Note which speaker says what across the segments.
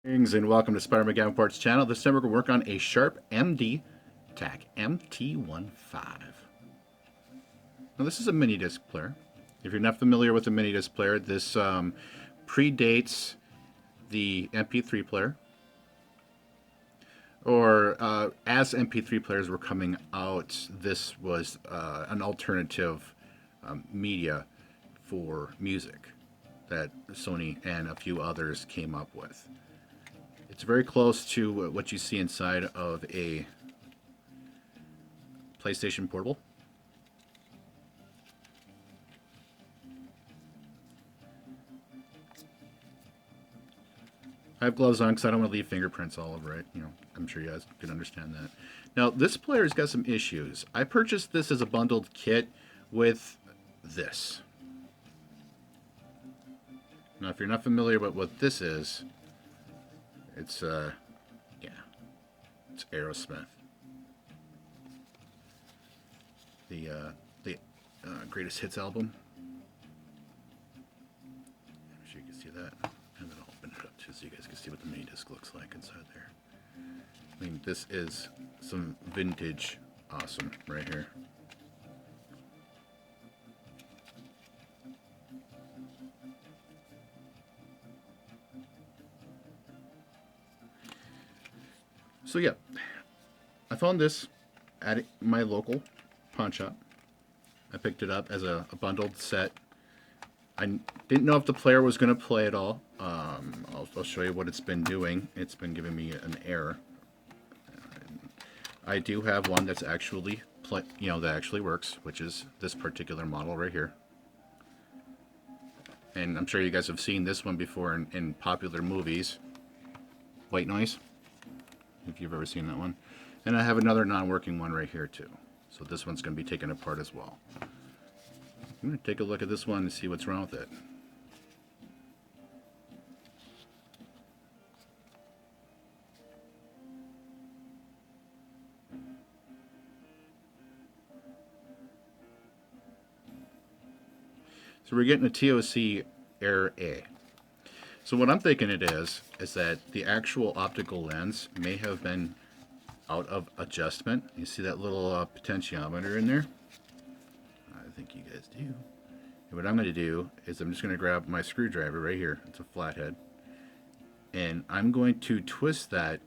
Speaker 1: Greetings and welcome to Spider-Man Gavin Parts channel. This time we're going to work on a Sharp MD-MT15. Now this is a mini disc player. If you're not familiar with a mini disc player, this predates the MP3 player. Or as MP3 players were coming out, this was an alternative media for music that Sony and a few others came up with. It's very close to what you see inside of a PlayStation Portable. I have gloves on because I don't want to leave fingerprints all over it. You know, I'm sure you guys can understand that. Now, this player's got some issues. I purchased this as a bundled kit with this. Now, if you're not familiar with what this is, it's it's Aerosmith. The Greatest Hits Album. I'm sure you can see that. And then I'll open it up too so you guys can see what the mini disc looks like inside there. I mean, this is some vintage awesome right here. So yeah, I found this at my local pawn shop. I picked it up as a bundled set. I didn't know if the player was going to play at all. I'll show you what it's been doing. It's been giving me an error. I do have one that's actually that actually works, which is this particular model right here. And I'm sure you guys have seen this one before in popular movies. White noise, if you've ever seen that one. And I have another non-working one right here too. So this one's going to be taken apart as well. I'm going to take a look at this one and see what's wrong with it. So we're getting a TOC error A. So what I'm thinking it is that the actual optical lens may have been out of adjustment. You see that little potentiometer in there? I think you guys do. And what I'm going to do is I'm just going to grab my screwdriver right here. It's a flathead. And I'm going to twist that.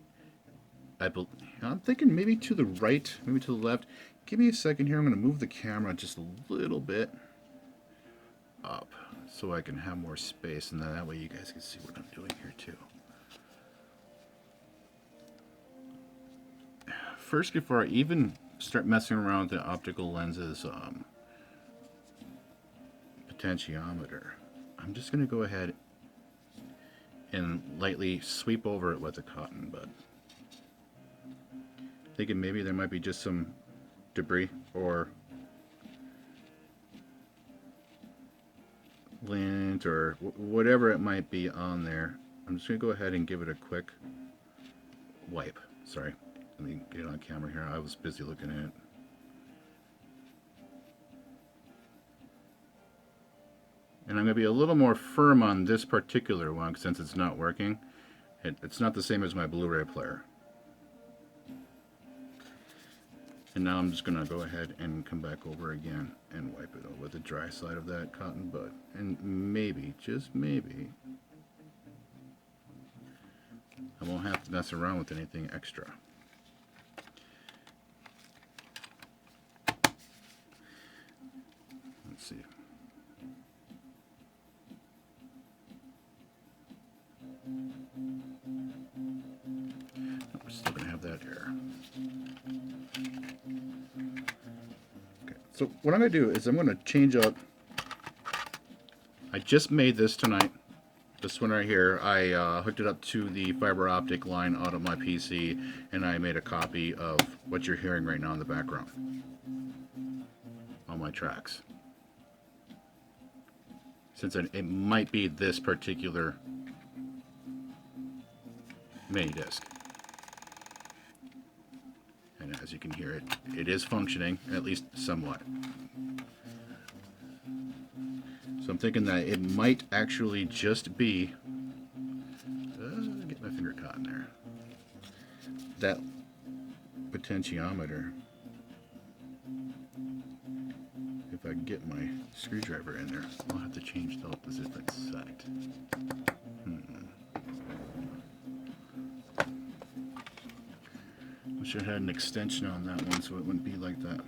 Speaker 1: I'm thinking maybe to the right, maybe to the left. Give me a second here. I'm going to move the camera just a little bit up so I can have more space, and then that way you guys can see what I'm doing here too. First, before I even start messing around with the optical lenses potentiometer, I'm just going to go ahead and lightly sweep over it with a cotton bud. Thinking maybe there might be just some debris or lint or whatever it might be on there. I'm just going to go ahead and give it a quick wipe. Sorry, let me get it on camera here. I was busy looking at it. And I'm going to be a little more firm on this particular one since it's not working. It's not the same as my Blu-ray player. And now I'm just going to go ahead and come back over again and wipe it over the dry side of that cotton bud. And maybe, just maybe, I won't have to mess around with anything extra. Let's see. We're still going to have that error. So what I'm going to do is I'm going to change up. I just made this tonight. This one right here. I hooked it up to the fiber optic line out of my PC, and I made a copy of what you're hearing right now in the background on my tracks. Since it might be this particular mini disc. And as you can hear it is functioning, at least somewhat. So I'm thinking that it might actually just be, get my finger, on there. That potentiometer, if I can get my screwdriver in there, I'll have to change the different set. Wish I had an extension on that one so it wouldn't be like that.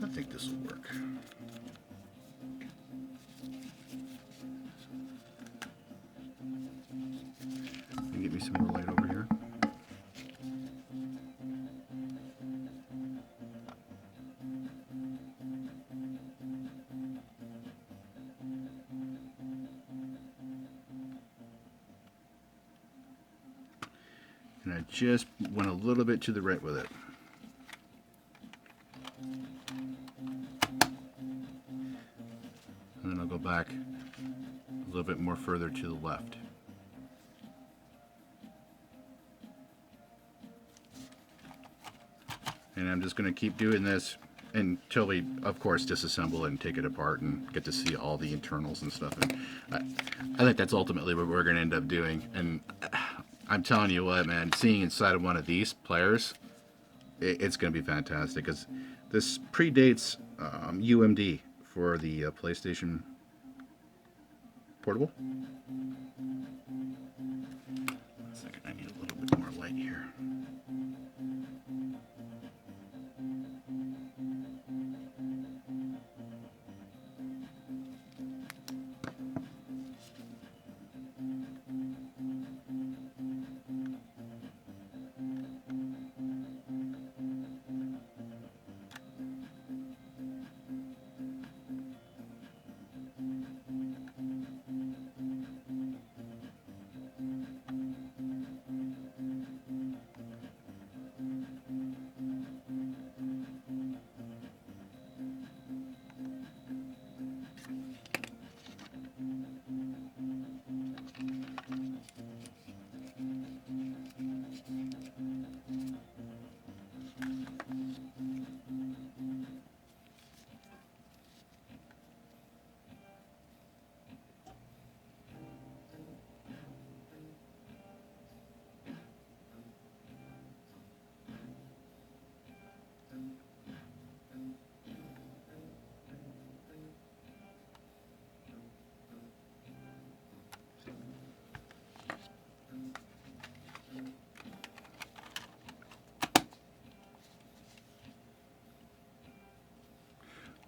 Speaker 1: I think this will work. Can you get me some more light over here? And I just went a little bit to the right with it. And then I'll go back a little bit more further to the left. And I'm just going to keep doing this until we, of course, disassemble it and take it apart and get to see all the internals and stuff. And I think that's ultimately what we're going to end up doing. And I'm telling you what, man, seeing inside of one of these players, it's going to be fantastic, because this predates UMD for the PlayStation Portable. One second, I need a little bit more light here.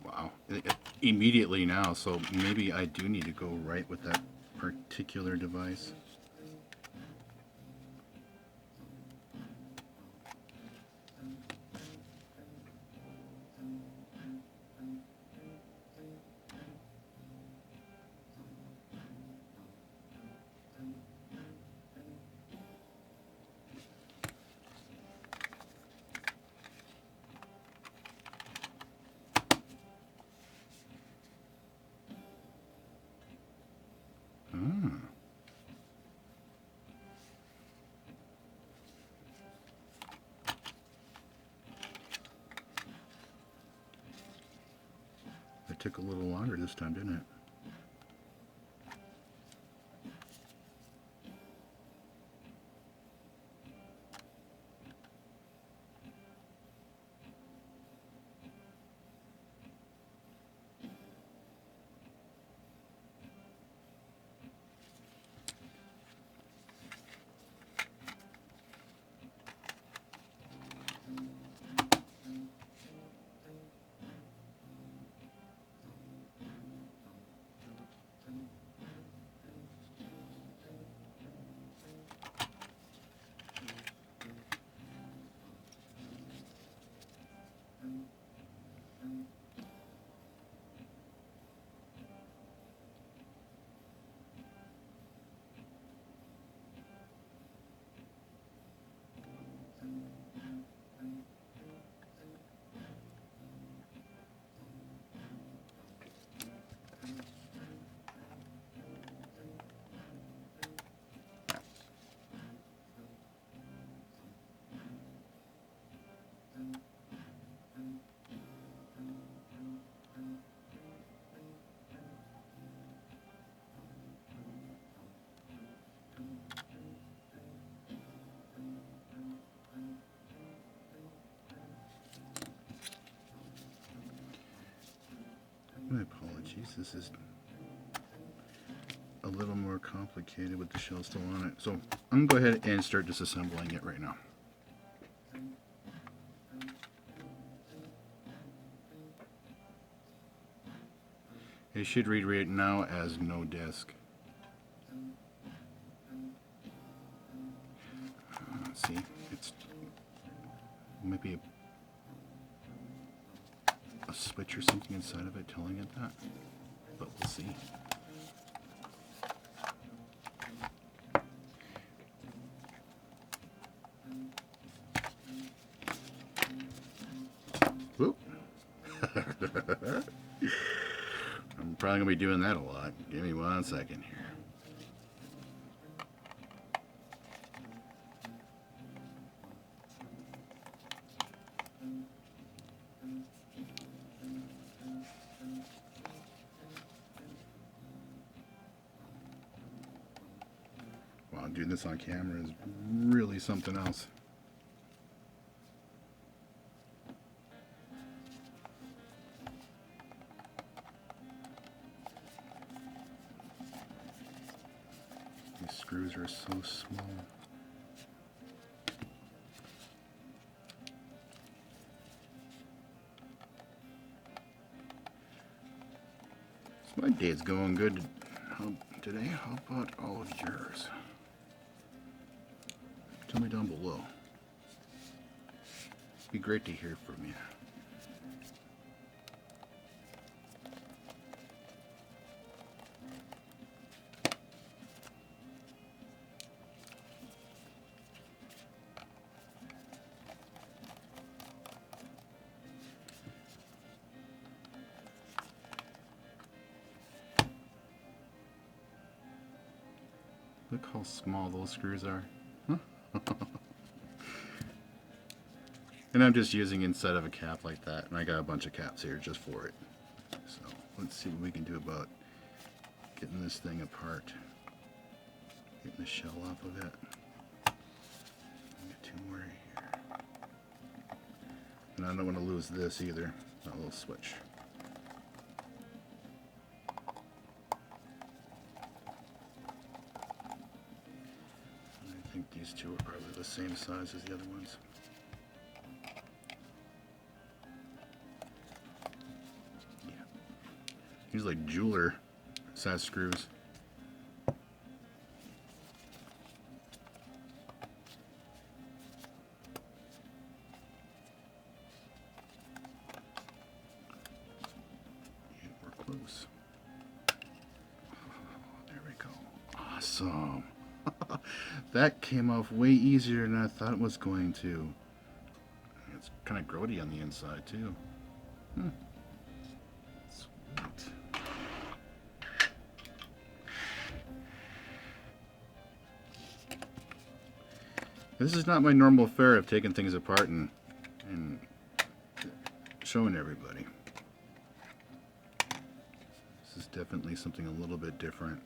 Speaker 1: Wow, immediately now, so maybe I do need to go right with that particular device. It took a little longer this time, didn't it? Jeez, this is a little more complicated with the shell still on it. So I'm going to go ahead and start disassembling it right now. It should read right now as no disc. Let's see, it's maybe a switch or something inside of it telling it that, but we'll see. Whoop. I'm probably going to be doing that a lot. Give me 1 second here. Wow, doing this on camera is really something else. These screws are so small. So my day's going good today. How about all of yours? Tell me down below. It'd be great to hear from you. Look how small those screws are. Huh? And I'm just using instead of a cap like that, and I got a bunch of caps here just for it. So let's see what we can do about getting this thing apart, getting the shell off of it. Get 2 more here, and I don't want to lose this either. That little switch. I think these two are probably the same size as the other ones. Yeah. These are like jeweler size screws. And we're close. There we go. Awesome. That came off way easier than I thought it was going to. It's kind of grody on the inside too. Sweet. This is not my normal fare of taking things apart and showing everybody. This is definitely something a little bit different.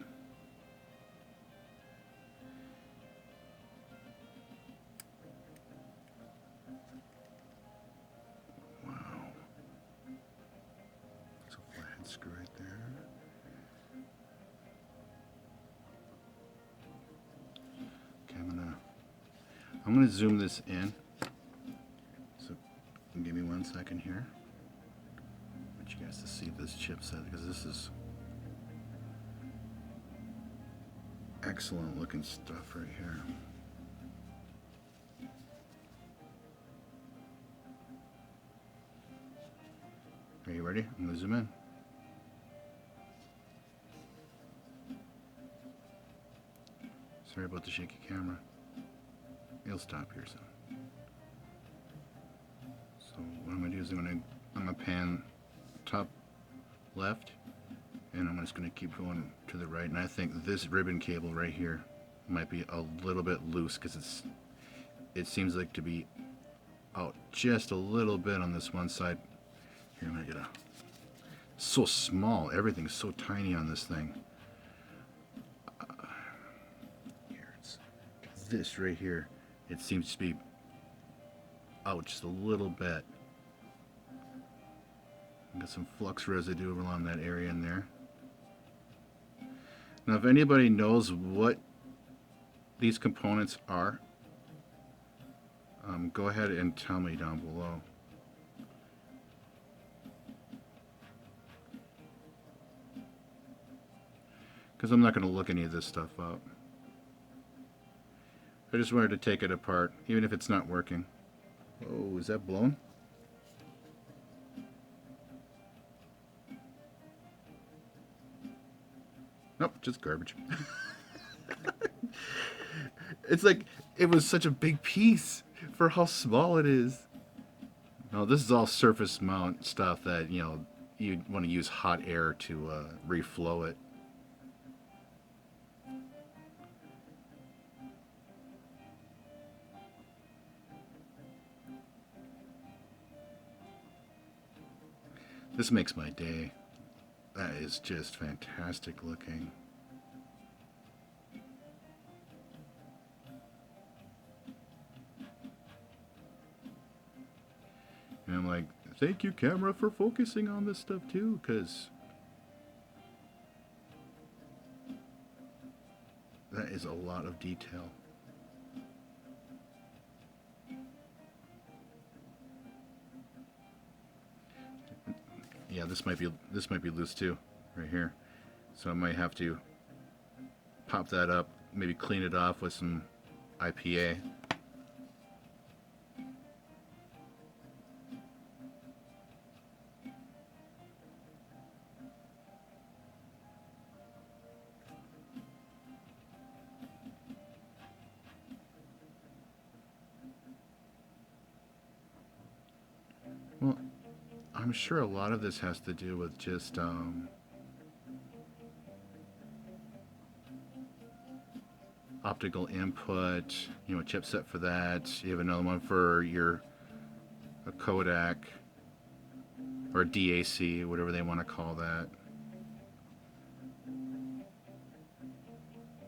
Speaker 1: Screw right there. Okay, I'm gonna zoom this in. So give me 1 second here. I want you guys to see this chipset because this is excellent looking stuff right here. Are you ready? I'm gonna zoom in. Sorry about the shaky camera. It'll stop here soon. So what I'm going to do is I'm going to pan top left, and I'm just going to keep going to the right. And I think this ribbon cable right here might be a little bit loose because it seems like to be out just a little bit on this one side. Here, I'm going to get so small. Everything's so tiny on this thing. This right here, it seems to be out just a little bit. Got some flux residue along that area in there. Now, if anybody knows what these components are, go ahead and tell me down below. Because I'm not going to look any of this stuff up. I just wanted to take it apart, even if it's not working. Oh, is that blown? Nope, just garbage. It's like, it was such a big piece for how small it is. No, this is all surface mount stuff that, you know, you want to use hot air to reflow it. This makes my day. That is just fantastic looking. And I'm like, thank you, camera, for focusing on this stuff too, because that is a lot of detail. Yeah, this might be loose too, right here. So I might have to pop that up, maybe clean it off with some IPA. Well, I'm sure a lot of this has to do with just optical input, you know, a chipset for that. You have another one for a codec or a DAC, whatever they want to call that.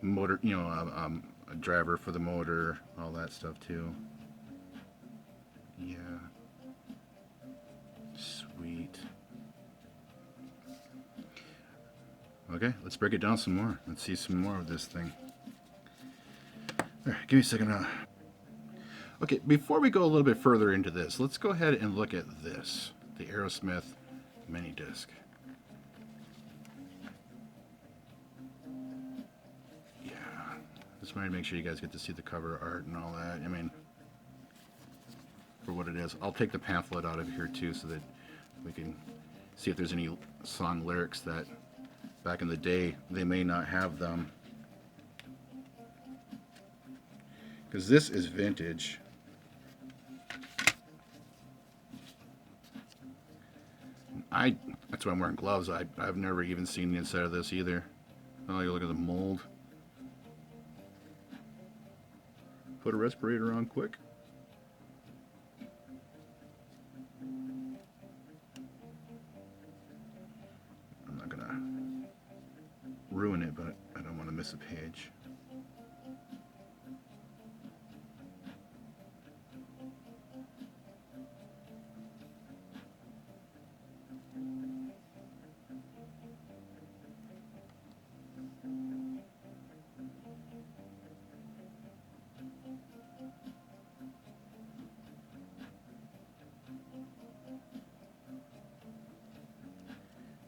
Speaker 1: Motor, you know, a driver for the motor, all that stuff too. Yeah. Sweet. Okay, let's break it down some more. Let's see some more of this thing. All right, give me a second. Okay, before we go a little bit further into this, let's go ahead and look at this, the Aerosmith Mini Disc. Yeah, just wanted to make sure you guys get to see the cover art and all that. I mean, for what it is. I'll take the pamphlet out of here too so that we can see if there's any song lyrics that back in the day they may not have them. Because this is vintage. That's why I'm wearing gloves. I've never even seen the inside of this either. Oh, you look at the mold. Put a respirator on quick. I'm not gonna ruin it, but I don't want to miss a page.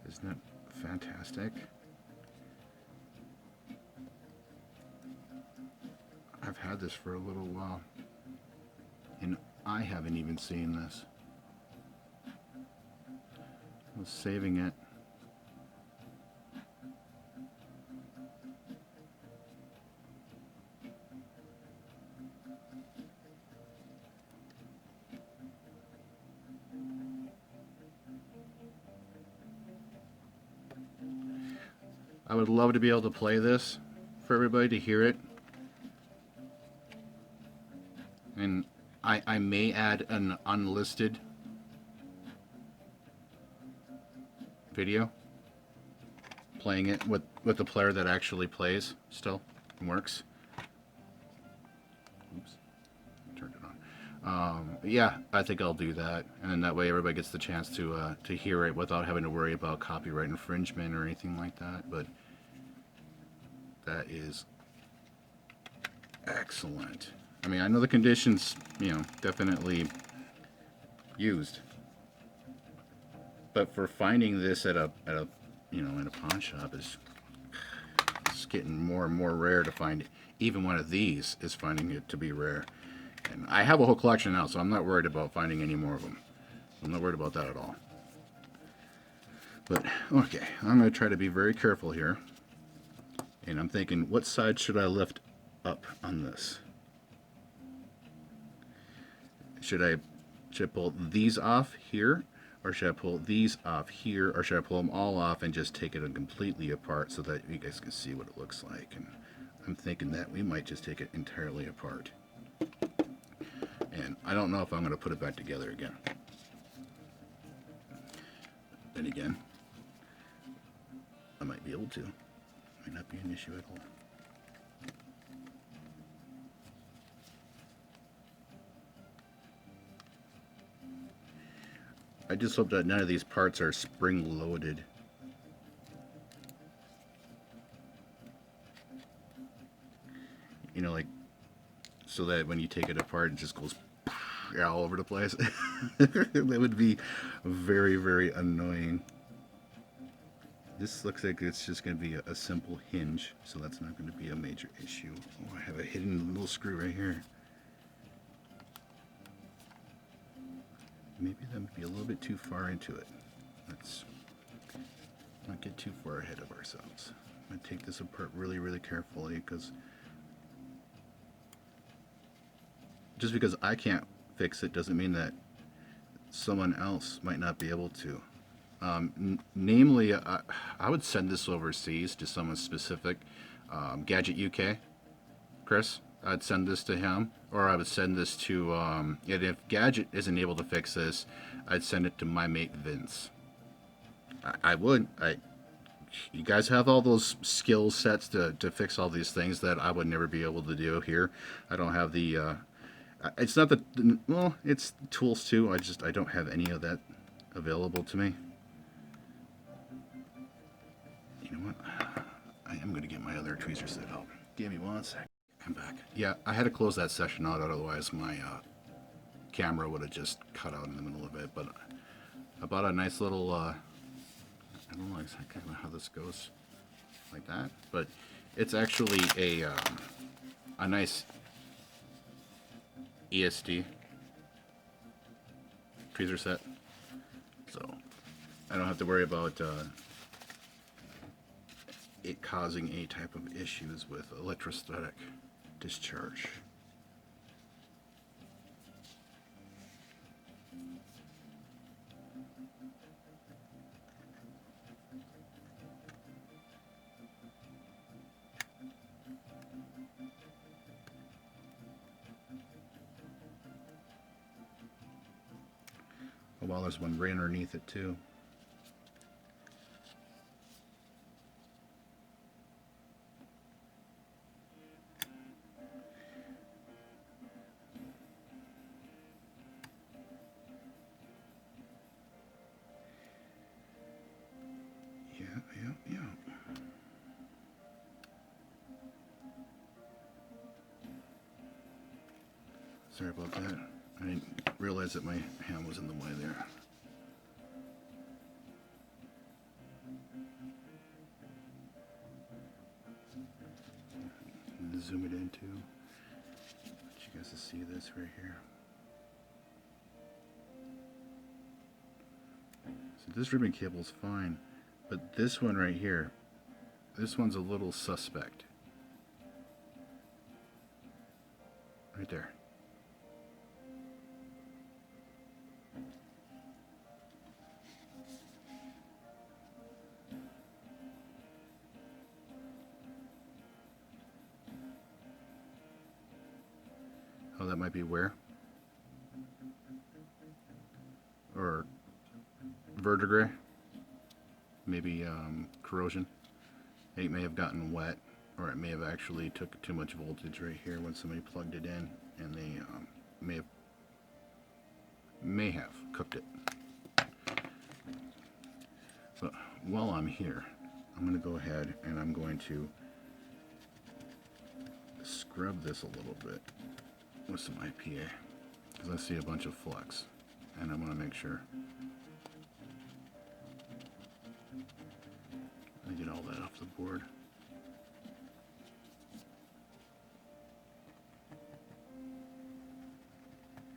Speaker 1: Isn't that fantastic? I've had this for a little while, and I haven't even seen this. I was saving it. I would love to be able to play this for everybody to hear it. And I may add an unlisted video playing it with the player that actually plays still and works. Oops, turned it Yeah, I think I'll do that, and then that way everybody gets the chance to hear it without having to worry about copyright infringement or anything like that. But that is excellent. I mean, I know the conditions, definitely used, but for finding this at a in a pawn shop is it's getting more and more rare to find. Even one of these is finding it to be rare. And I have a whole collection now, so I'm not worried about finding any more of them. I'm not worried about that at all. But, okay, I'm going to try to be very careful here. And I'm thinking, what side should I lift up on this? Should I pull these off here? Or should I pull these off here? Or should I pull them all off and just take it completely apart so that you guys can see what it looks like? And I'm thinking that we might just take it entirely apart. And I don't know if I'm going to put it back together again. Then again, I might be able to. Might not be an issue at all. I just hope that none of these parts are spring-loaded. Like, so that when you take it apart, it just goes all over the place. That would be very, very annoying. This looks like it's just going to be a simple hinge, so that's not going to be a major issue. Oh, I have a hidden little screw right here. Maybe that would be a little bit too far into it. Let's not get too far ahead of ourselves. I'm going to take this apart really, really carefully, because just because I can't fix it doesn't mean that someone else might not be able to. Namely, I would send this overseas to someone specific. Gadget UK, Chris, I'd send this to him, or I would send this to, and if Gadget isn't able to fix this, I'd send it to my mate Vince. I would. You guys have all those skill sets to fix all these things that I would never be able to do here. I don't have the, it's not the, well, it's tools too. I don't have any of that available to me. You know what? I am going to get my other tweezer set out. Give me 1 sec. I'm back. Yeah, I had to close that session out, otherwise my camera would have just cut out in the middle of it. But I bought a nice little, I don't know exactly how this goes, like that. But it's actually a nice ESD tweezer set, so I don't have to worry about it causing any type of issues with electrostatic discharge. Oh, well, there's one right underneath it too. Yeah. Sorry about that. I didn't realize that my hand was in the way there. Zoom it in too. I want you guys to see this right here. So this ribbon cable is fine, but this one right here, this one's a little suspect. Right there. Oh, that might be wear or verdigris, maybe corrosion. It may have gotten wet, or it may have actually took too much voltage right here when somebody plugged it in, and they may have may have cooked it. But while I'm here, I'm going to go ahead and I'm going to scrub this a little bit with some IPA, because I see a bunch of flux, and I want to make sure I get all that off the board.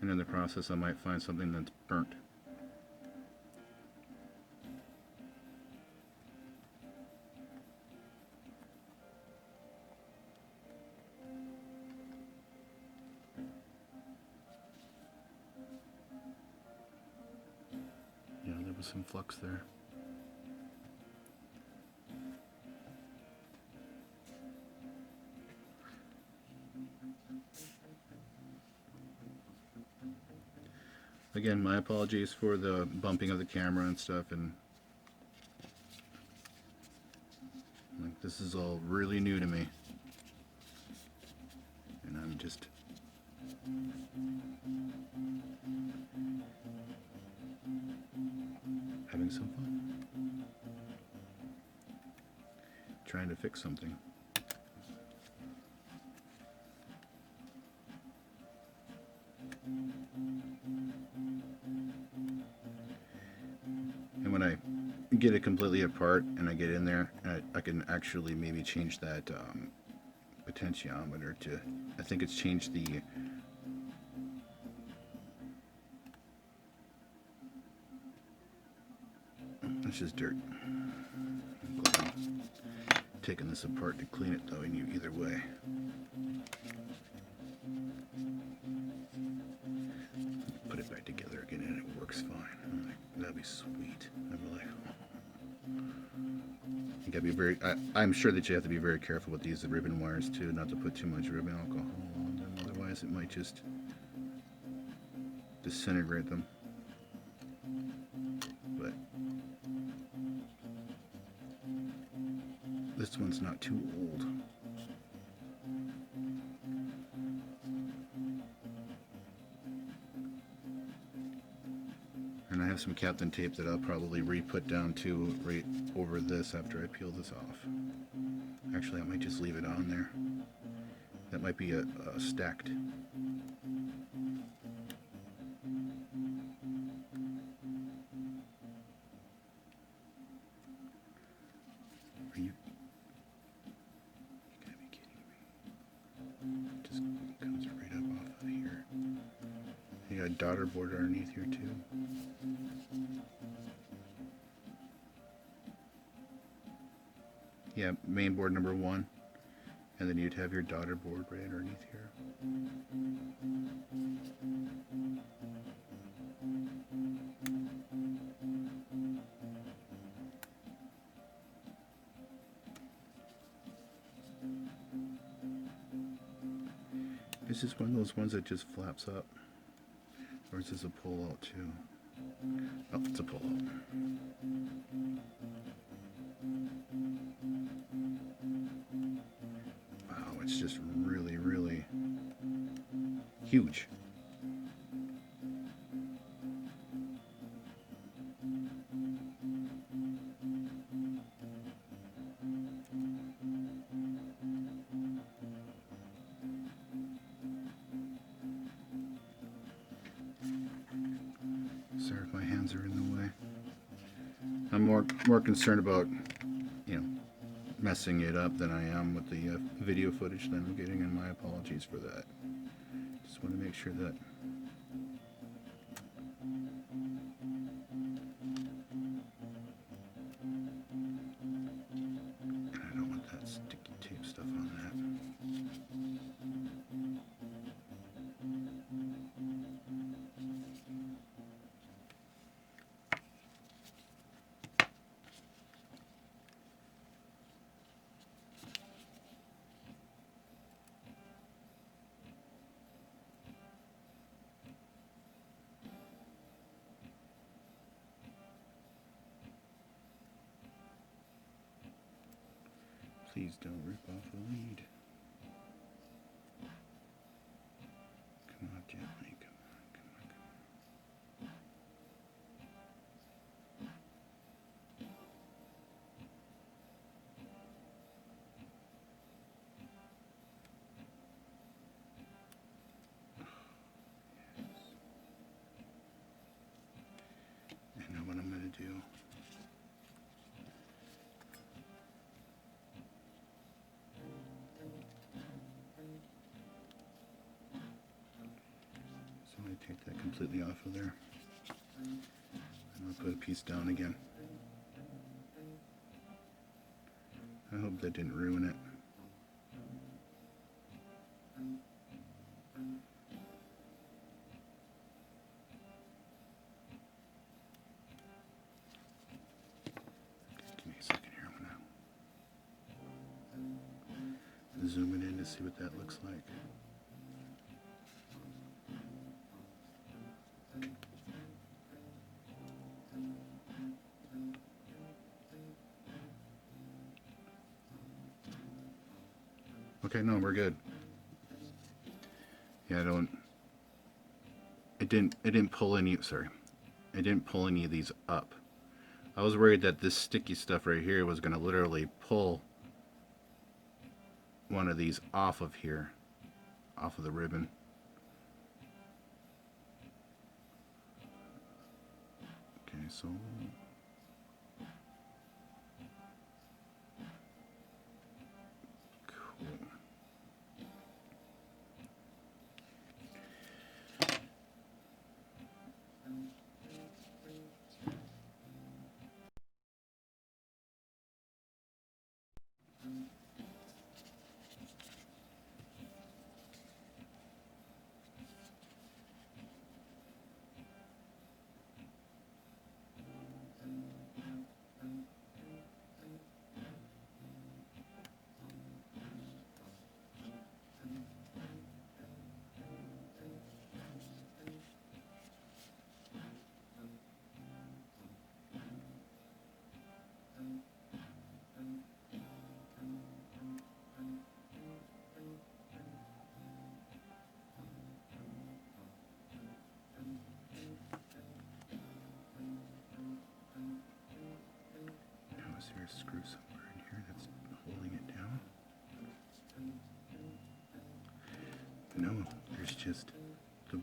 Speaker 1: And in the process, I might find something that's burnt. Yeah, there was some flux there. Again, my apologies for the bumping of the camera and stuff, and like, this is all really new to me, and I'm just having some fun trying to fix something. And when I get it completely apart and I get in there, I can actually maybe change that potentiometer to, I think it's changed the that's just dirt. I'm glad I'm taking this apart to clean it though, either way. Put it back together again and it works fine. I'm like, that'd be sweet. I'm like, you gotta be very, I'm sure that you have to be very careful with these ribbon wires too, not to put too much ribbon alcohol on them, otherwise it might just disintegrate them. But this one's not too old. And I have some Captain tape that I'll probably re-put down too, right over this after I peel this off. Actually, I might just leave it on there. That might be a stacked. Are you gotta be kidding me. It just comes right up off of here. You got a daughter board underneath here too. Yeah, main board number 1, and then you'd have your daughter board right underneath here. Is this one of those ones that just flaps up? Or is this a pull out too? Oh, it's a pull out. Wow, it's just really, really huge. Sorry if my hands are in the way. I'm more concerned about, messing it up than I am with the video footage that I'm getting, and my apologies for that. Just want to make sure that I don't want that sticky tape stuff on that. Please don't rip off the lead. Come on, gently. Come on, come on, come on. completely off of there. And I'll put a piece down again. I hope that didn't ruin it. Give me a second here. I'm gonna zoom it in to see what that looks like. Okay, no, we're good. Yeah, it didn't pull any, sorry. It didn't pull any of these up. I was worried that this sticky stuff right here was going to literally pull one of these off of here, off of the ribbon. Okay, so is there a screw somewhere in here that's holding it down? No, there's just the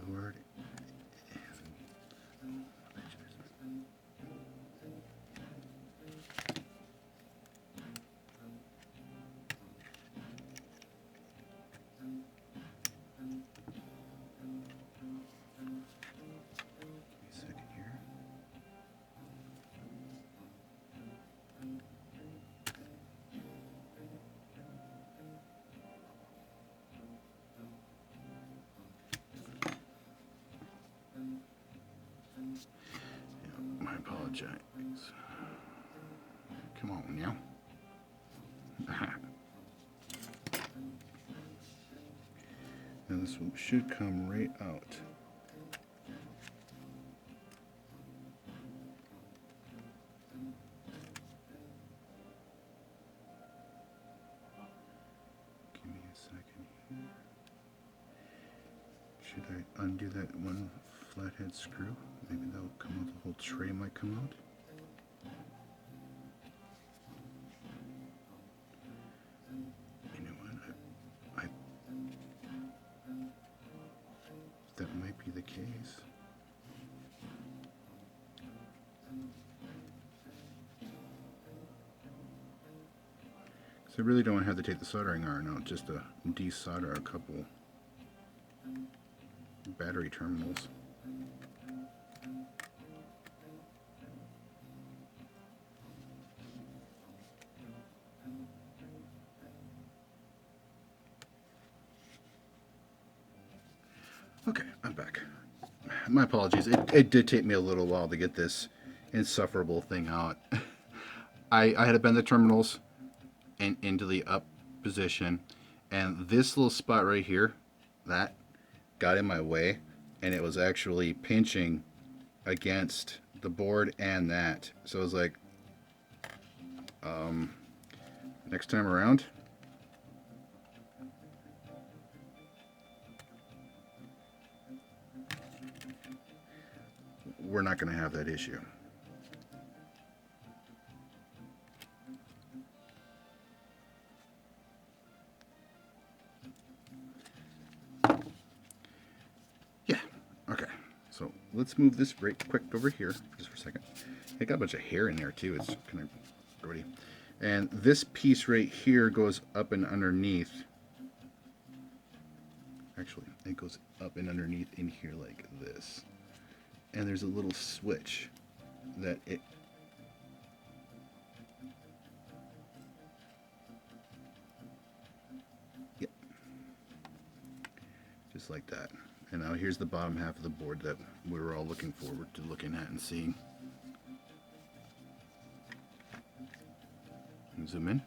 Speaker 1: board and I apologize. Come on now. Now this one should come right out. Give me a second here. Should I undo that one flathead screw? Maybe that'll come out, the whole tray might come out. You know what, that might be the case. So I really don't have to take the soldering iron out, just to desolder a couple battery terminals. Okay, I'm back. My apologies. It did take me a little while to get this insufferable thing out. I had to bend the terminals and into the up position, and this little spot right here, that got in my way, and it was actually pinching against the board and that. So I was like, next time around, we're not going to have that issue. Yeah, okay. So let's move this right quick over here just for a second. It got a bunch of hair in there too. It's kind of grody. And this piece right here goes up and underneath Actually, it goes up and underneath in here like this. And there's a little switch that it... Yep. Just like that. And now here's the bottom half of the board that we were all looking forward to looking at and seeing. Zoom in.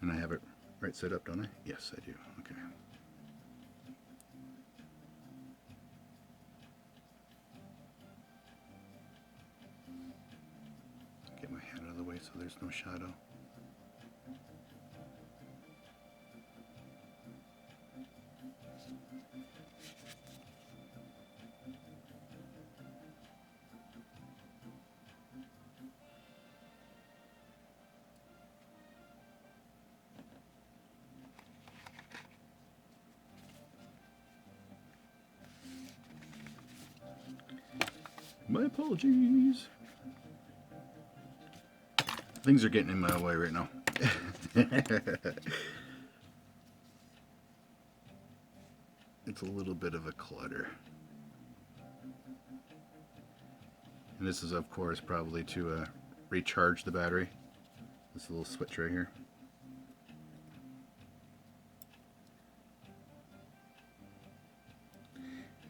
Speaker 1: And I have it right side up, don't I? Yes, I do. Okay. Get my hand out of the way so there's no shadow. My apologies. Things are getting in my way right now. It's a little bit of a clutter. And this is, of course, probably to recharge the battery. This little switch right here.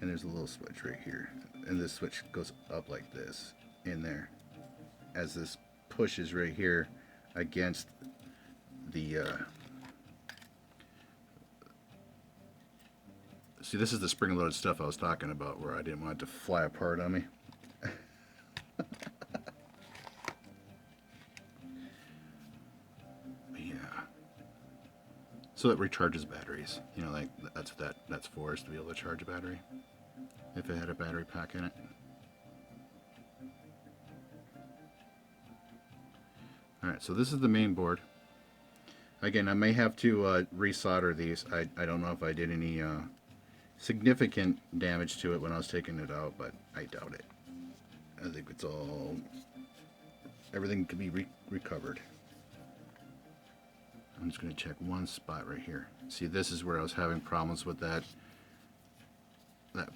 Speaker 1: And there's a little switch right here. And this switch goes up like this in there. As this pushes right here against the... See, this is the spring-loaded stuff I was talking about where I didn't want it to fly apart on me. Yeah. So it recharges batteries. You know, like that's for us to be able to charge a battery. If it had a battery pack in it. Alright, so this is the main board. Again, I may have to resolder these. I don't know if I did any significant damage to it when I was taking it out, but I doubt it. I think it's all... everything can be recovered. I'm just going to check one spot right here. See, this is where I was having problems with that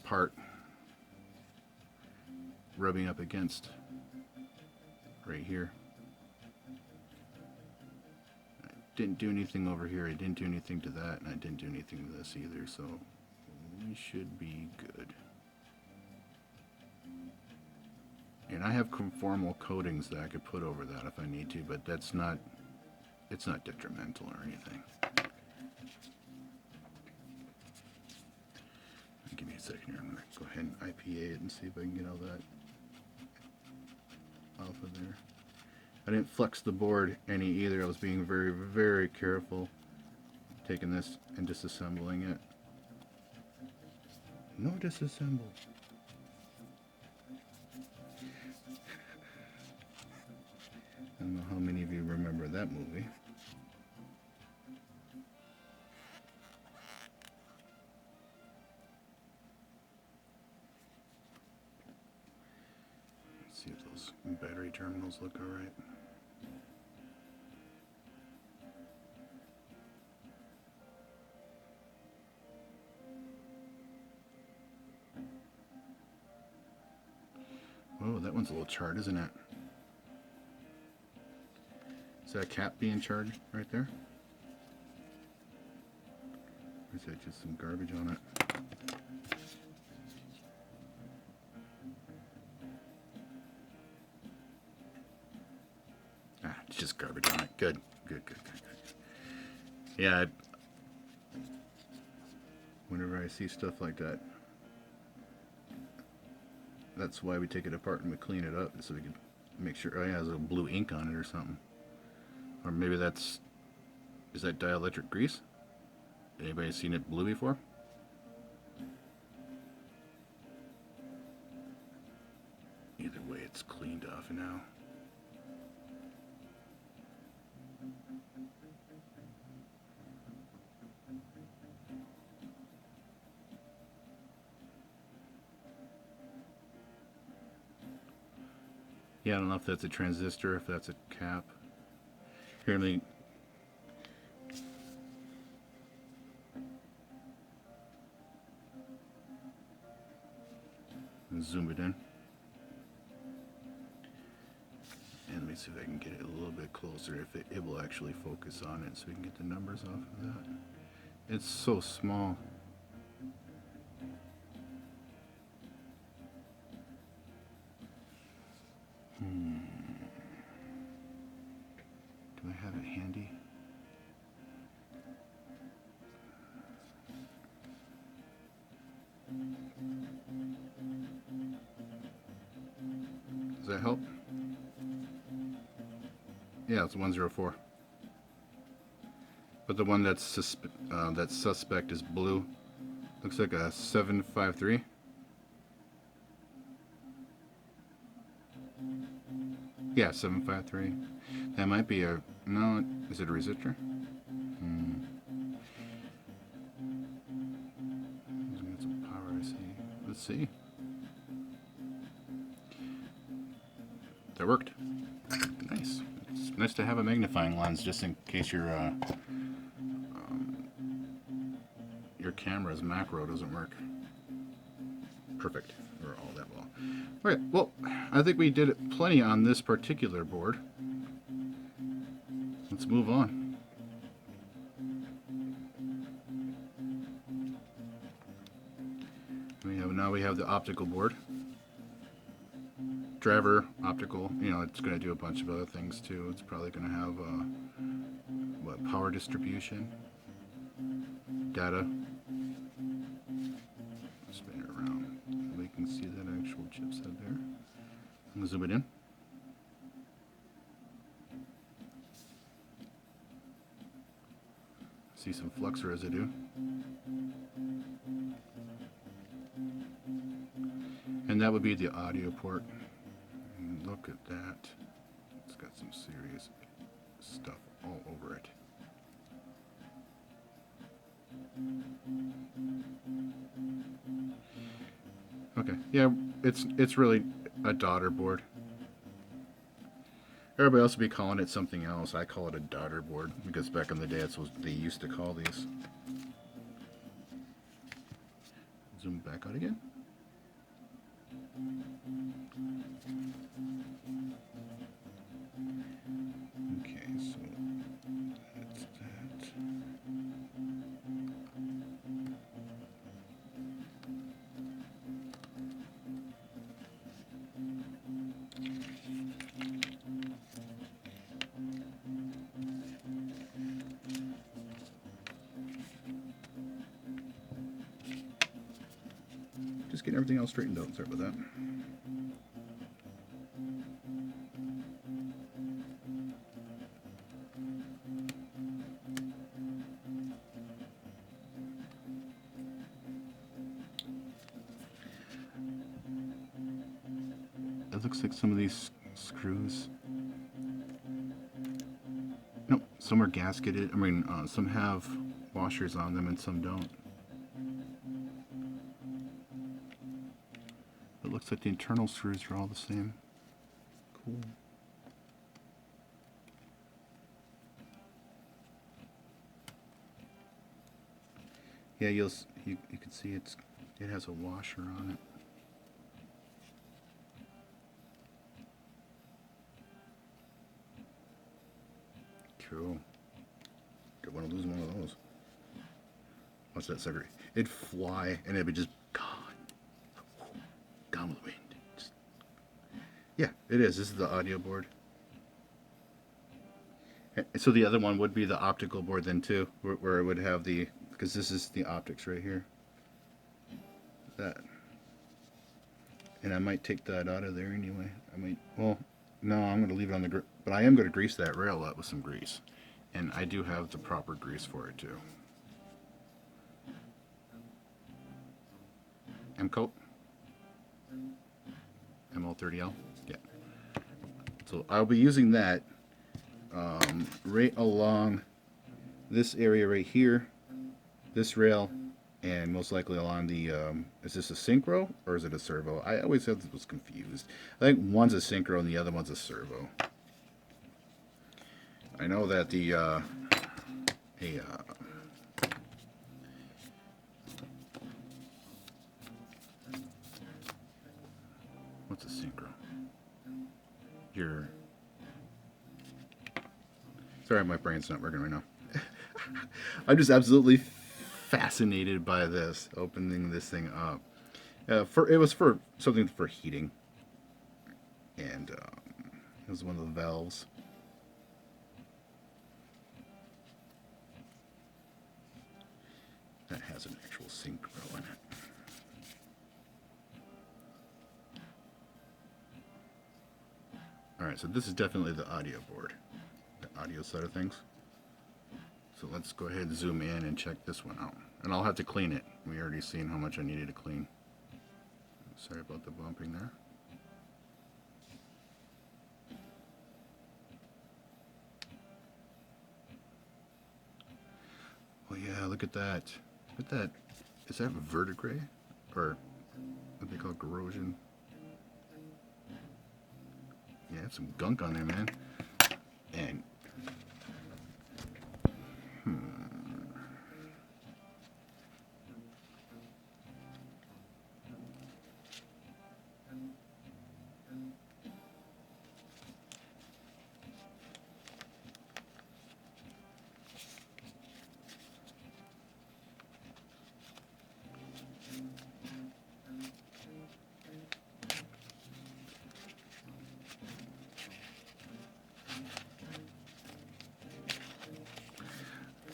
Speaker 1: part rubbing up against right here. I didn't do anything over here. I didn't do anything to that, and I didn't do anything to this either, so we should be good. And I have conformal coatings that I could put over that if I need to, but that's not, it's not detrimental or anything. Give me a second here. I'm going to go ahead and IPA it and see if I can get all that off of there. I didn't flex the board any either. I was being very, very careful taking this and disassembling it. No disassemble. I don't know how many of you remember that movie. Let's see if those battery terminals look all right. Whoa, that one's a little charred, isn't it? Is that cap being charged right there? Or is that just some garbage on it? Ah, it's just garbage on it. Good, good, good, good, good. Yeah, whenever I see stuff like that, that's why we take it apart and we clean it up, so we can make sure, oh yeah, there's a blue ink on it or something. Or maybe that's, is that dielectric grease? Anybody seen it blue before? Either way, it's cleaned off now. Yeah, I don't know if that's a transistor, if that's a cap. Here, let me zoom it in. And let me see if I can get it a little bit closer, if it will actually focus on it so we can get the numbers off of that. It's so small. Do I have it handy? Does that help? Yeah, it's 104. But the one that's suspect is blue. Looks like a 753. Yeah, 753. That might be a... No, is it a resistor? Got some power, I see. Let's see. That worked. Nice. It's nice to have a magnifying lens just in case your camera's macro doesn't work. Perfect. We're all that well. Okay, well, I think we did plenty on this particular board. Let's move on. Now we have the optical board. Driver, optical, you know, it's going to do a bunch of other things too. It's probably going to have what, power distribution, data. Spin it around so we can see that actual chipset there. I'm going to zoom it in. See some flux residue. And that would be the audio port. And look at that. It's got some serious stuff all over it. Okay, yeah, it's really a daughter board. Everybody else would be calling it something else. I call it a daughter board because back in the day that's what they used to call these. Zoom back out again. Okay, so that's that. Just getting everything else straightened out. Sorry about that. It looks like some of these screws. Nope, some are gasketed. I mean, some have washers on them and some don't. It looks like the internal screws are all the same. Cool. Yeah, you can see it has a washer on it. Cool. Don't want to lose one of those. Watch that sucker. It'd fly and it'd be just gone. Gone with the wind. Just... Yeah, it is. This is the audio board. So the other one would be the optical board then too, where it would have the, because this is the optics right here. That. And I might take that out of there anyway. I might, well, no, I'm going to leave it on the, but I am going to grease that rail up with some grease. And I do have the proper grease for it too. M-coat. ML30L. Yeah. So I'll be using that right along this area right here, this rail, and most likely along the, is this a synchro or is it a servo? I always was confused. I think one's a synchro and the other one's a servo. I know that the what's a synchro? Sorry, my brain's not working right now. I'm just absolutely fascinated by this, opening this thing up. It was for something for heating, and it was one of the valves. That has an actual synchro in it. Alright, so this is definitely the audio board, the audio side of things. So let's go ahead and zoom in and check this one out. And I'll have to clean it. We already seen how much I needed to clean. Sorry about the bumping there. Oh yeah, look at that. Look at that. Is that verdigris? Or what they call corrosion? Yeah, it's some gunk on there, man. And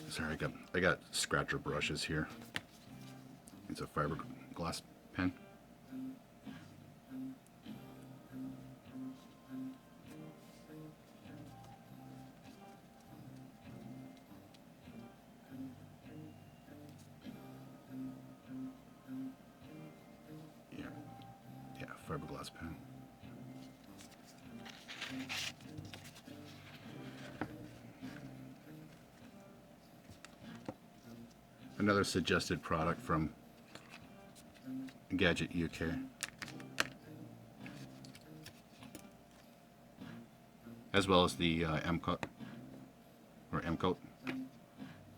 Speaker 1: sorry, I got scratcher brushes here. It's a fiberglass pen. Yeah, fiberglass pen. Another suggested product from Gadget UK. As well as the M-Coat, or M-Coat,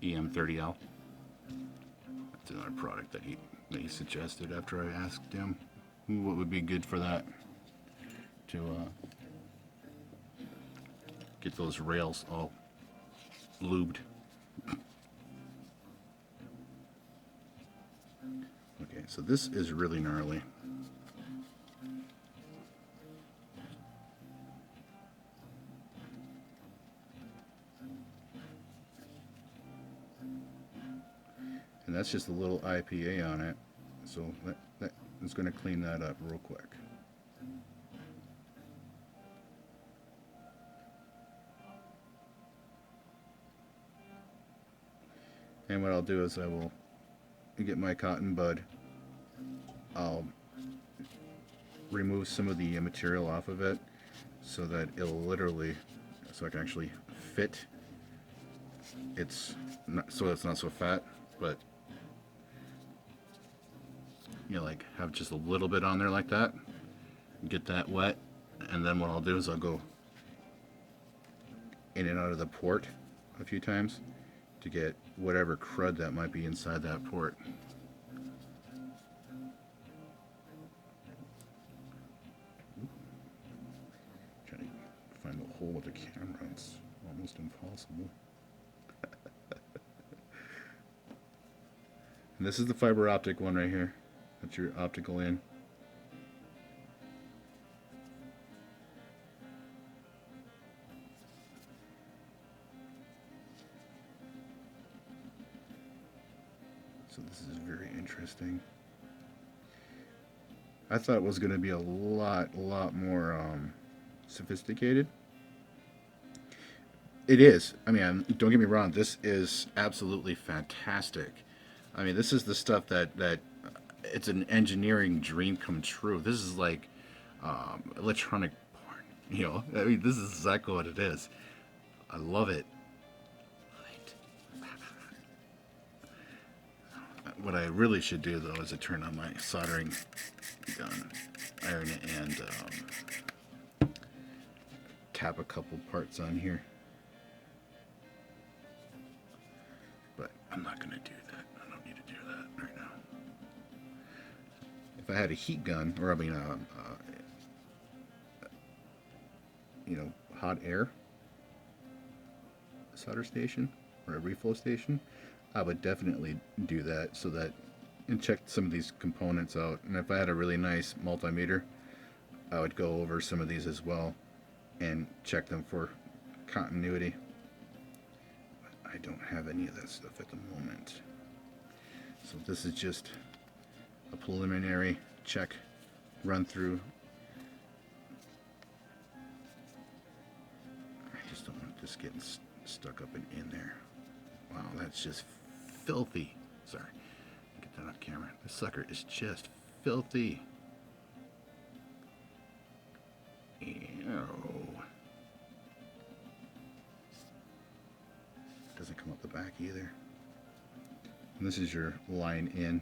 Speaker 1: EM30L. That's another product that he suggested after I asked him what would be good for that to get those rails all lubed. Okay, so this is really gnarly. And that's just a little IPA on it, so that is going to clean that up real quick. And what I'll do is I will get my cotton bud. I'll remove some of the material off of it so that it'll literally, so I can actually fit. It's not so fat, but you know, like have just a little bit on there like that. Get that wet, and then what I'll do is I'll go in and out of the port a few times to get whatever crud that might be inside that port. Trying to find the hole with the camera, it's almost impossible. And this is the fiber optic one right here. That's your optical in. So this is very interesting. I thought it was going to be a lot more sophisticated. It is. I mean, don't get me wrong. This is absolutely fantastic. I mean, this is the stuff that it's an engineering dream come true. This is like electronic porn. You know, I mean, this is exactly what it is. I love it. What I really should do, though, is to turn on my soldering gun, iron it, and tap a couple parts on here. I'm not going to do that. I don't need to do that right now. If I had a heat gun, or I mean, you know, hot air solder station or a reflow station, I would definitely do that so that, and check some of these components out. And if I had a really nice multimeter, I would go over some of these as well and check them for continuity. But I don't have any of that stuff at the moment. So this is just a preliminary check, run through. I just don't want this getting stuck up in there. Wow, that's just filthy. Sorry, get that off camera. This sucker is just filthy. Ew. Doesn't come up the back either. And this is your line in.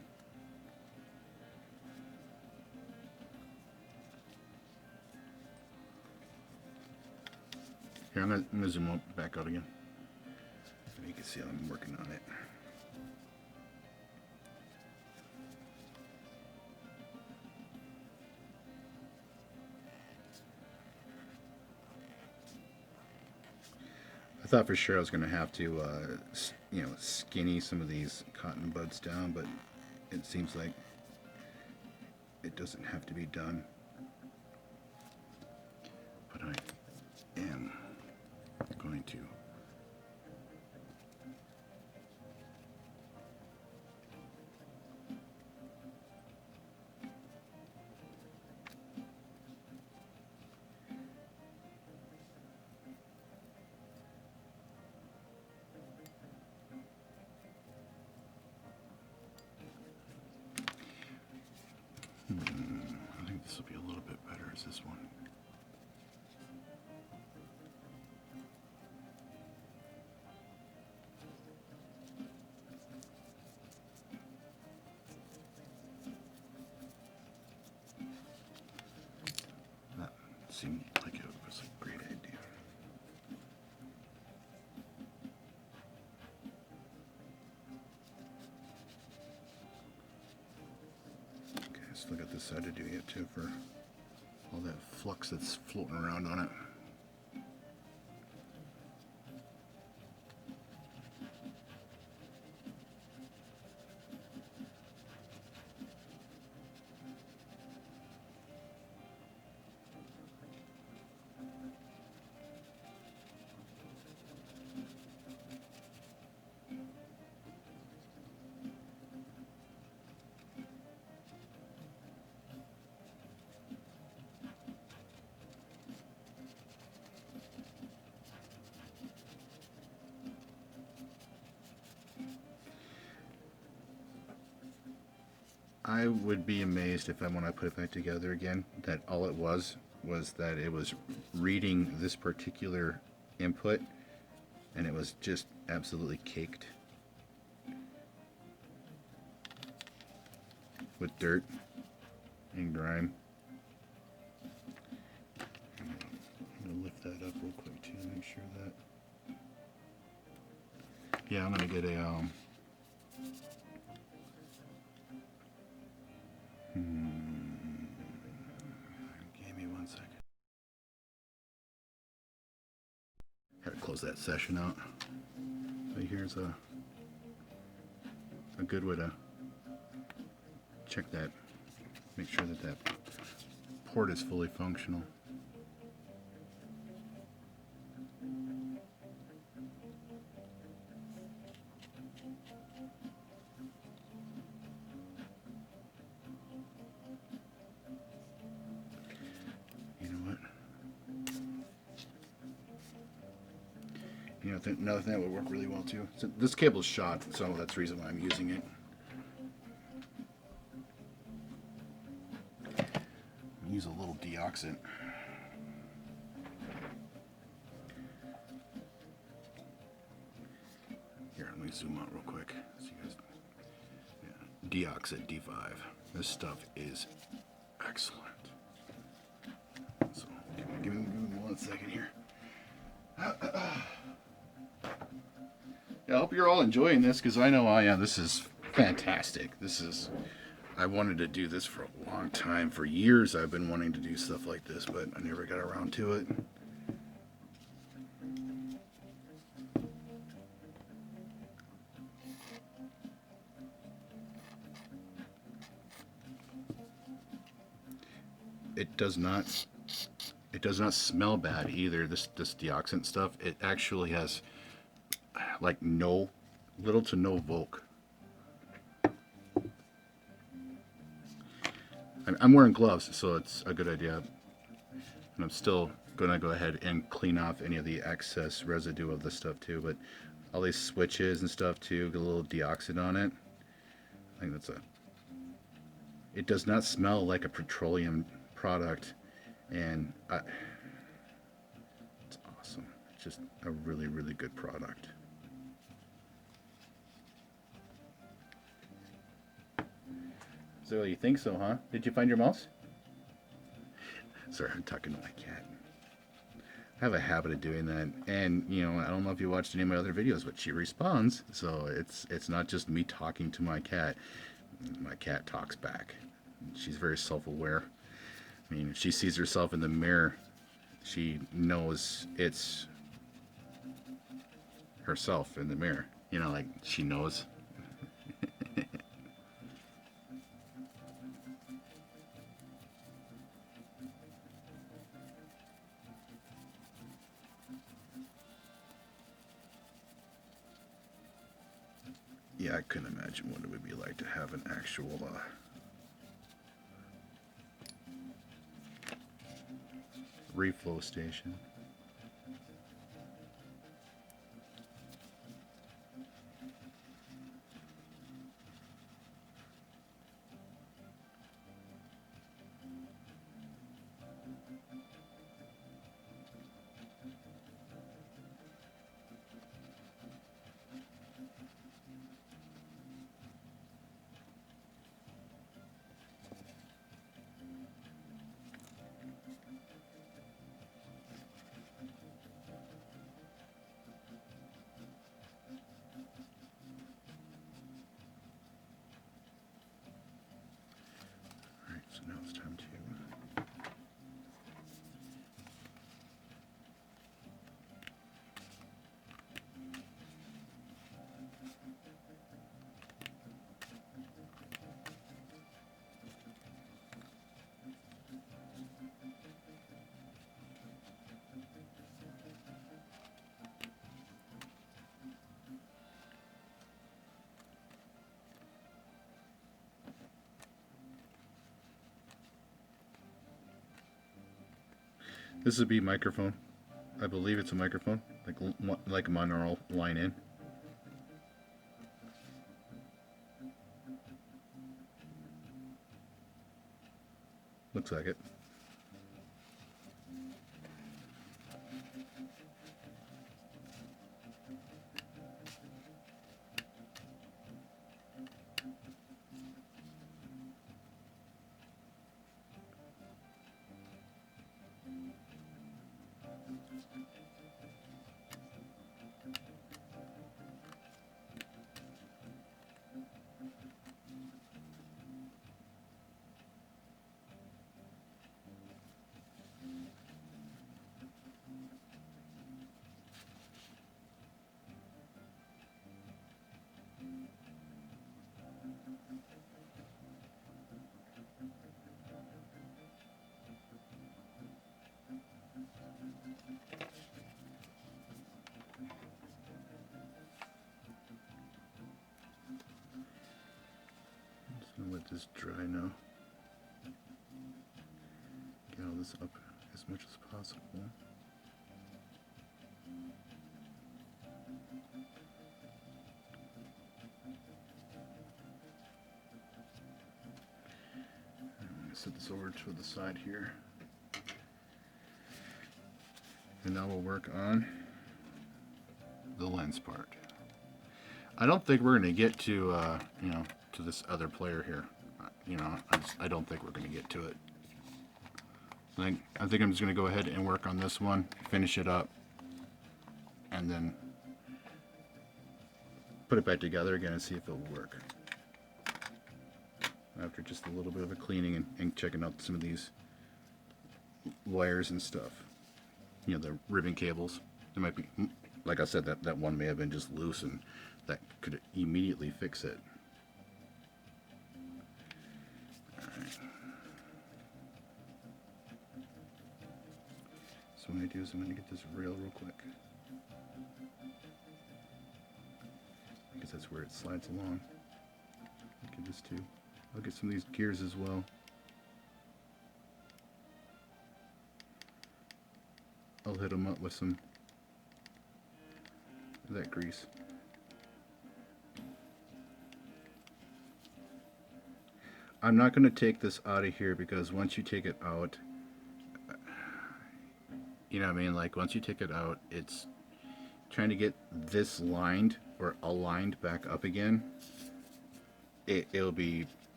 Speaker 1: Here, I'm gonna zoom up back out again so you can see how I'm working on it. I thought for sure I was going to have to, you know, skinny some of these cotton buds down, but it seems like it doesn't have to be done. But I am going to. I think this will be a little bit better as this one. That seemed like it was a great idea. Still got this side to do yet too for all that flux that's floating around on it. I would be amazed if when I put it back together again, that all it was that it was reading this particular input and it was just absolutely caked with dirt and grime. I'm going to lift that up real quick too, make sure that, yeah, I'm going to get a give me 1 second. Had to close that session out. So here's a good way to check that, make sure that that port is fully functional. You know, another thing that would work really well too. So this cable's shot, so that's the reason why I'm using it. Use a little deoxit. Here, let me zoom out real quick. So you guys, yeah. Deoxit D5. This stuff is excellent. So give me 1 second here. Yeah, I hope you're all enjoying this, because I know I am. This is fantastic. I wanted to do this for a long time. For years I've been wanting to do stuff like this, but I never got around to it. It does not smell bad either. This deoxint stuff, it actually has like little to no bulk. I'm wearing gloves, so it's a good idea. And I'm still going to go ahead and clean off any of the excess residue of this stuff too. But all these switches and stuff too, get a little deoxint on it. I think it does not smell like a petroleum product, and it's awesome. It's just a really, really good product. So you think so, huh? Did you find your mouse? Sorry, I'm talking to my cat. I have a habit of doing that, and I don't know if you watched any of my other videos, but she responds. So it's not just me talking to my cat. My cat talks back. She's very self-aware. I mean, if she sees herself in the mirror, she knows it's herself in the mirror. Like she knows. Yeah, I couldn't imagine what it would be like to have an actual reflow station. So now it's time to This would be microphone. I believe it's a microphone, like a monaural line in. Looks like it. Let this dry now. Get all this up as much as possible. I'm going to set this over to the side here. And now we'll work on the lens part. I don't think we're going to get to, to this other player here. I don't think we're going to get to it. I think I'm just going to go ahead and work on this one, finish it up, and then put it back together again and see if it'll work. After just a little bit of a cleaning and checking out some of these wires and stuff. You know, the ribbon cables. There might be, like I said, that one may have been just loose, and that could immediately fix it. Alright. So what I do is I'm going to get this rail real quick, because that's where it slides along. Look at this too. I'll get some of these gears as well. I'll hit them up with some of that grease. I'm not going to take this out of here, because once you take it out, you know what I mean, like once you take it out, it's trying to get this lined or aligned back up again. It'll be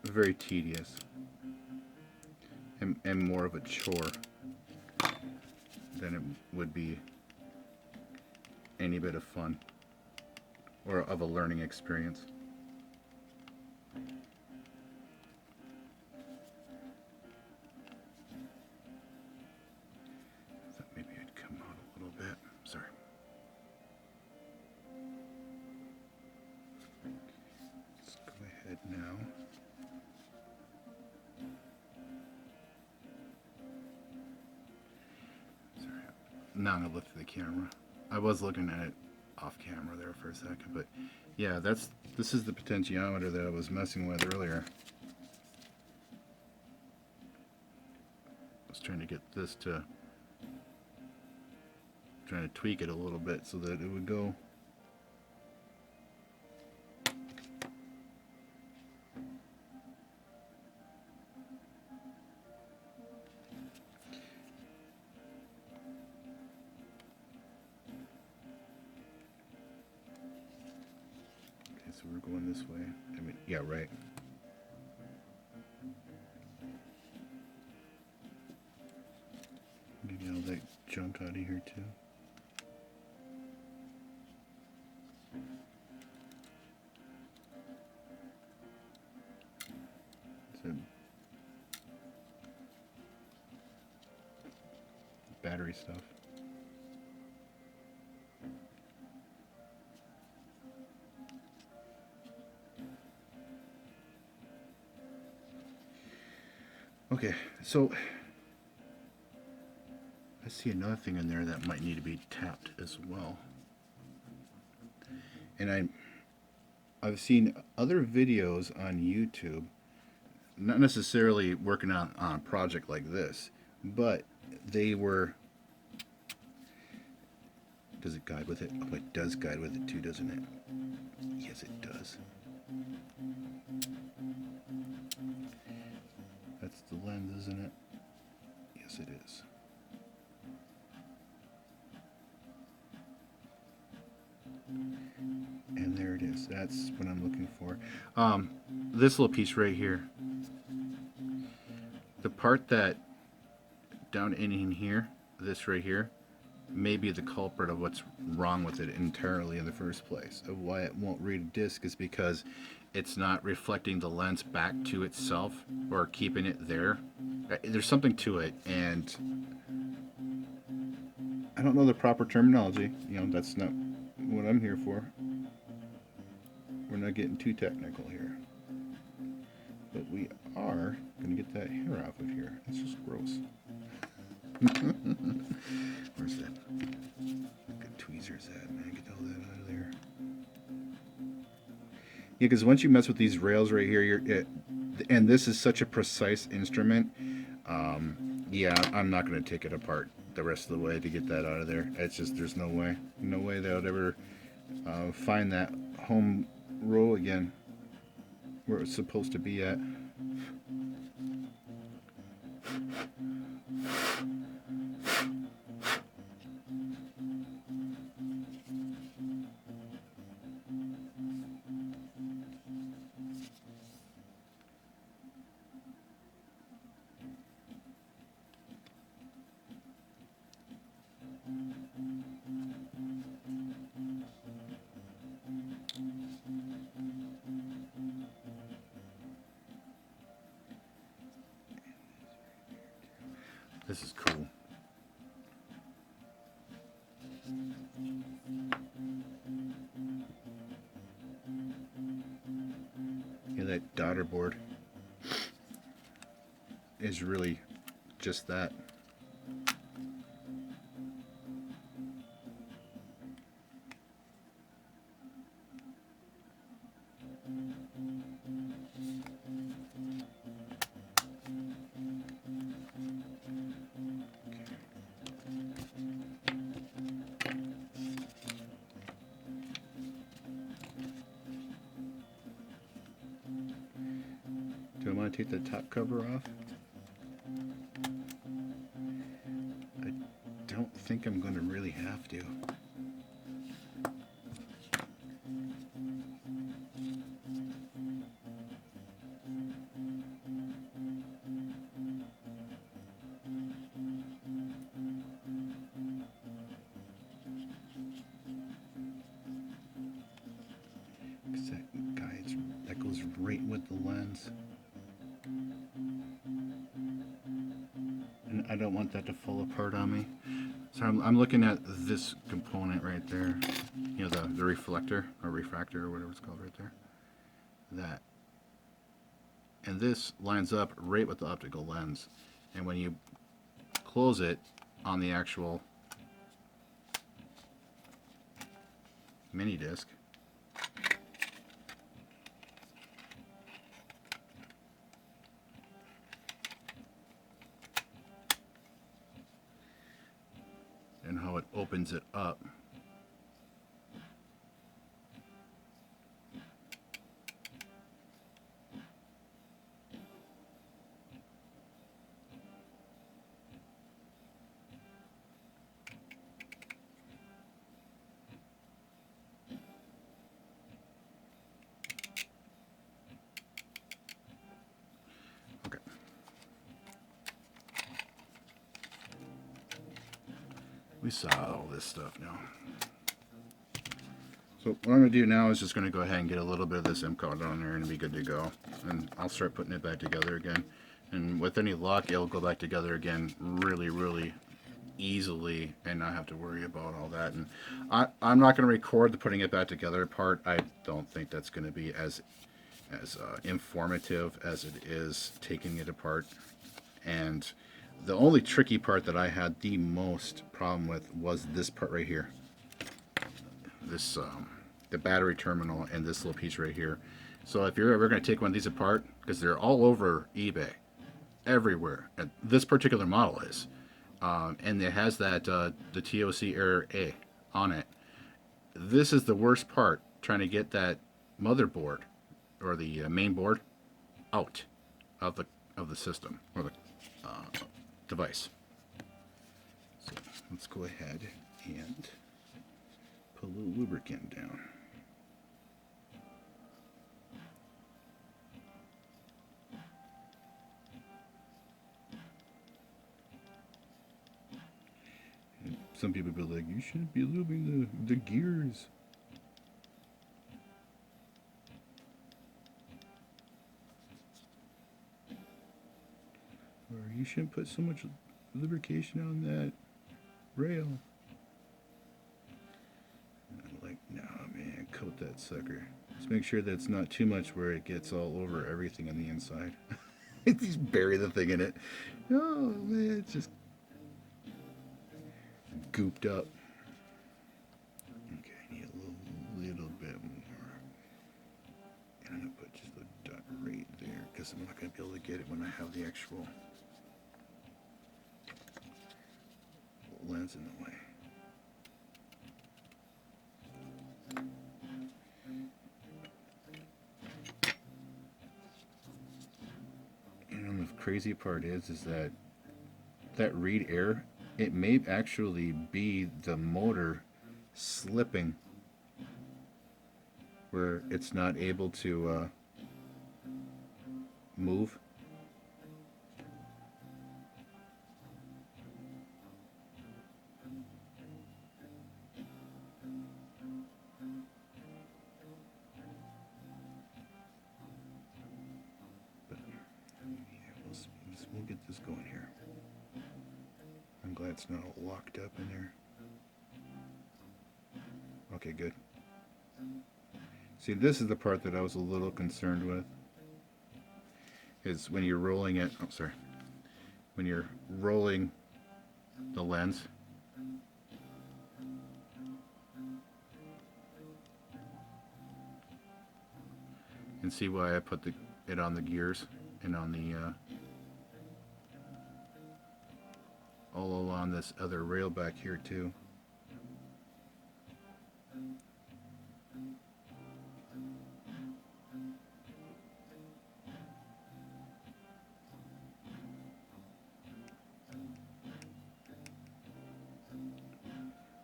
Speaker 1: very tedious and more of a chore than it would be any bit of fun or of a learning experience. I thought maybe it'd come out a little bit. Sorry. Let's go ahead now. Now I'm gonna look through the camera. I was looking at it off camera there for a second, but yeah, this is the potentiometer that I was messing with earlier. I was trying to get this to, trying to tweak it a little bit so that it would go. So we're going this way. I mean, yeah, right. Get all that junk out of here too. So, battery stuff. Okay, so I see another thing in there that might need to be tapped as well. And I've seen other videos on YouTube, not necessarily working on a project like this, but they were. Does it guide with it? Oh, it does guide with it too, doesn't it? Yes, it does. That's the lens, isn't it? Yes, it is. And there it is. That's what I'm looking for. This little piece right here. The part that down in here, this right here, may be the culprit of what's wrong with it entirely in the first place. Of why it won't read a disc is because it's not reflecting the lens back to itself or keeping it there. There's something to it, and I don't know the proper terminology. You know, that's not what I'm here for. We're not getting too technical here. But we are going to get that hair off of here. It's just gross. Where's that good tweezers at, man? Get all that out of there. Yeah, because once you mess with these rails right here, and this is such a precise instrument, yeah, I'm not going to take it apart the rest of the way to get that out of there. It's just, there's no way that I would ever find that home row again where it's supposed to be at. This is cool. Yeah, that daughter board is really just that. Do I want to take the top cover off? I don't think I'm going to really have to. Because that goes right with the lens. And I don't want that to fall apart on me. So I'm looking at this component right there. You know, the reflector or refractor or whatever it's called right there. That. And this lines up right with the optical lens. And when you close it on the actual mini disc, and how it opens it up. Okay. We saw all this stuff now. So what I'm going to do now is just going to go ahead and get a little bit of this MCOD on there and be good to go. And I'll start putting it back together again. And with any luck, it'll go back together again really, really easily and not have to worry about all that. And I'm not going to record the putting it back together part. I don't think that's going to be as informative as it is taking it apart. And the only tricky part that I had the most problem with was this part right here. This the battery terminal and this little piece right here. So if you're ever going to take one of these apart, because they're all over eBay, everywhere, and this particular model is, and it has that the TOC Error A on it. This is the worst part, trying to get that motherboard or the main board out of the system or the device. So let's go ahead and put a little lubricant down. And some people be like, you shouldn't be lubing the gears. Or you shouldn't put so much lubrication on that rail. And I'm like, no, man, coat that sucker. Just make sure that's not too much where it gets all over everything on the inside. Just bury the thing in it. Oh, man, it's just gooped up. Okay, I need a little bit more. And I'm going to put just a dot right there because I'm not going to be able to get it when I have the actual lens in the way. And the crazy part is that read error, it may actually be the motor slipping where it's not able to move. But yeah, we'll get this going here. that's not all locked up in there. Okay, good. See, this is the part that I was a little concerned with. Is when you're rolling it, oh sorry, when you're rolling the lens, and see why I put it on the gears and on the all along this other rail back here too.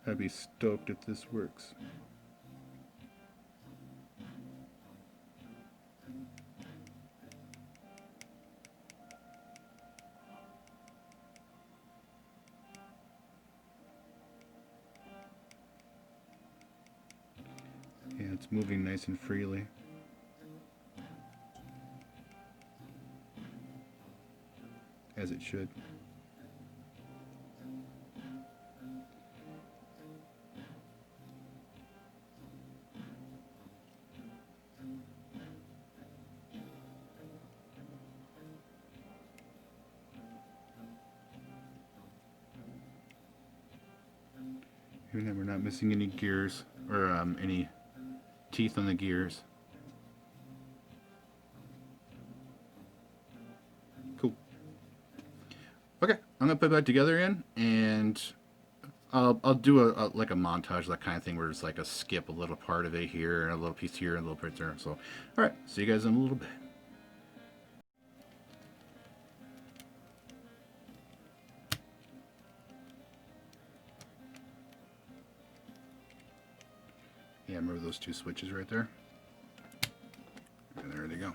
Speaker 1: I'd be stoked if this works. Yeah, it's moving nice and freely. As it should. Even though we're not missing any gears or any teeth on the gears. Cool. Okay, I'm gonna put it back together again, and I'll do like a montage, that kind of thing, where it's like a skip a little part of it here, and a little piece here, and a little part there. So, all right, see you guys in a little bit. Yeah, remember those two switches right there? And there they go.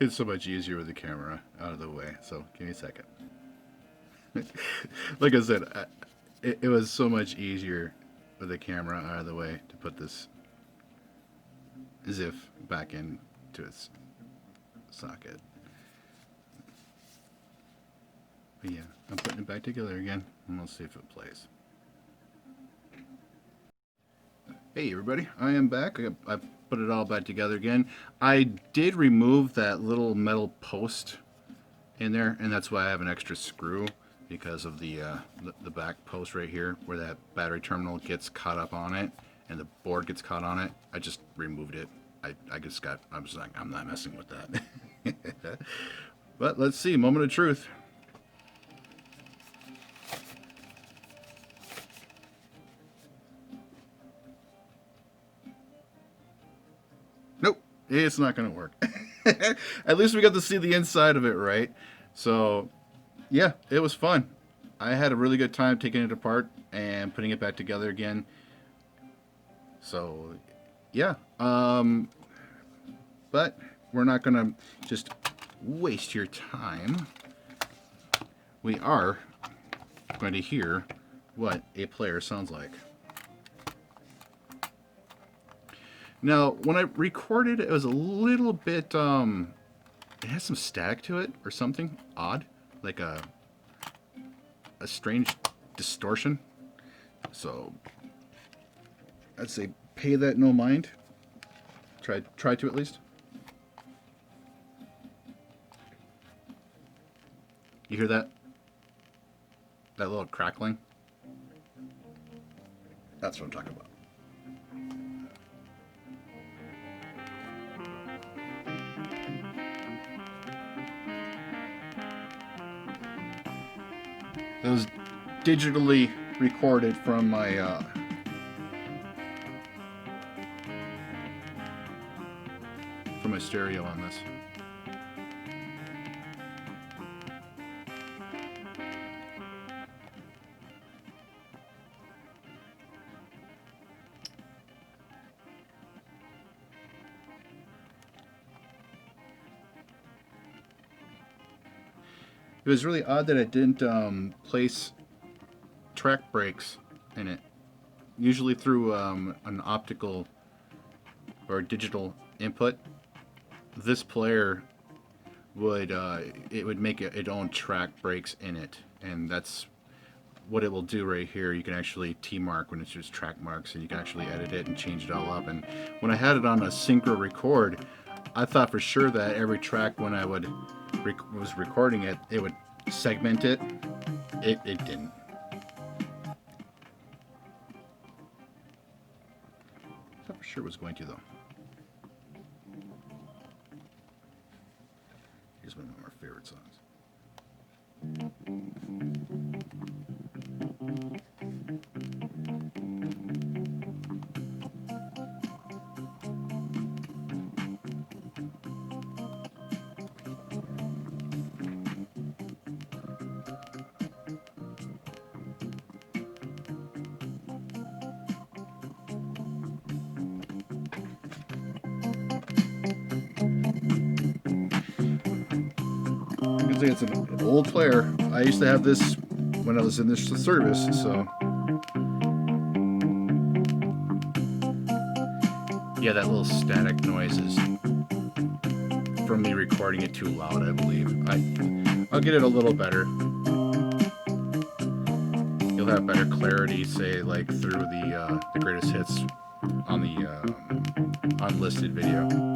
Speaker 1: It's so much easier with the camera out of the way, so give me a second. Like I said, it was so much easier with the camera out of the way to put this ZIF back into its socket. But yeah, I'm putting it back together again, and we'll see if it plays. Hey everybody, I am back. I put it all back together again. I did remove that little metal post in there, and that's why I have an extra screw, because of the back post right here where that battery terminal gets caught up on it and the board gets caught on it. I just removed it. I was like, I'm not messing with that. But let's see, moment of truth. Nope, it's not gonna work. At least we got to see the inside of it, right? So yeah, it was fun. I had a really good time taking it apart and putting it back together again. So yeah, but we're not gonna just waste your time. We are going to hear what a player sounds like. Now, when I recorded, it was a little bit, it has some static to it or something odd, like a strange distortion. So I'd say pay that no mind. Try to at least. You hear that? That little crackling? That's what I'm talking about. It was digitally recorded from my stereo on this. It was really odd that it didn't place track brakes in it. Usually through an optical or digital input, this player would it would make its own track brakes in it, and that's what it will do right here. You can actually T-mark when it's just track marks, and you can actually edit it and change it all up. And when I had it on a synchro record, I thought for sure that every track when I was recording it, it would segment it. It didn't. I thought for sure it was going to though. Here's one of my favorite songs. It's an old player. I used to have this when I was in this service, so yeah, that little static noise is from me recording it too loud, I believe. I'll get it a little better. You'll have better clarity, say, like through the greatest hits on the unlisted video.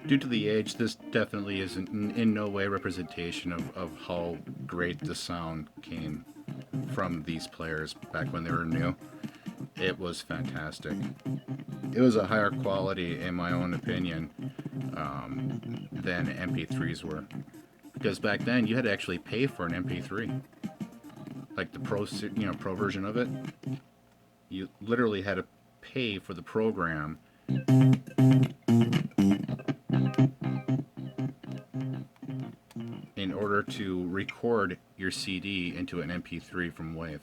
Speaker 1: Due to the age, this definitely isn't in no way representation of how great the sound came from these players back when they were new. It was fantastic. It was a higher quality, in my own opinion, than MP3s were. Because back then, you had to actually pay for an MP3, like the pro version of it. You literally had to pay for the program. In order to record your CD into an MP3 from WAV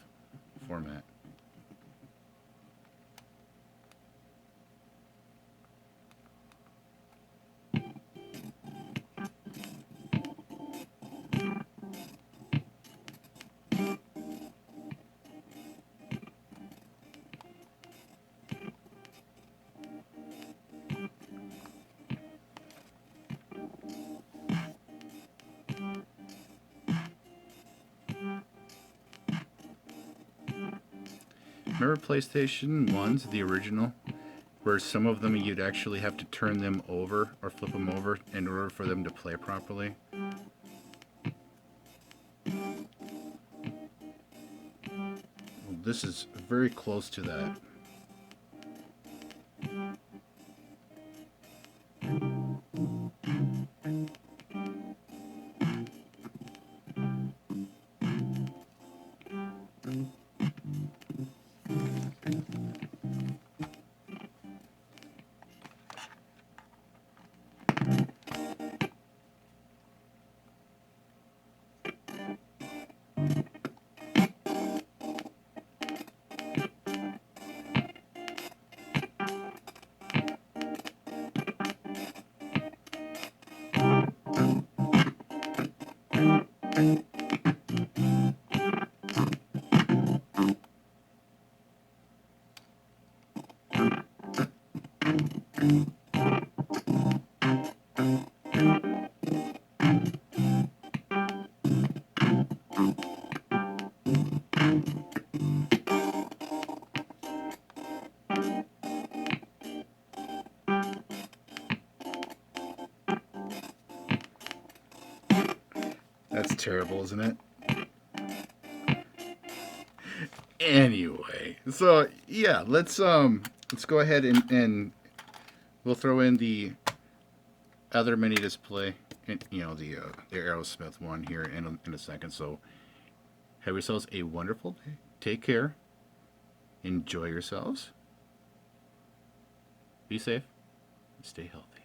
Speaker 1: format. Remember PlayStation 1s, the original, where some of them you'd actually have to turn them over or flip them over in order for them to play properly? Well, this is very close to that. That's terrible, isn't it? Anyway, so yeah, let's go ahead and we'll throw in the other mini display, and the Aerosmith one here in a second. So have yourselves a wonderful day. Take care. Enjoy yourselves. Be safe. And stay healthy.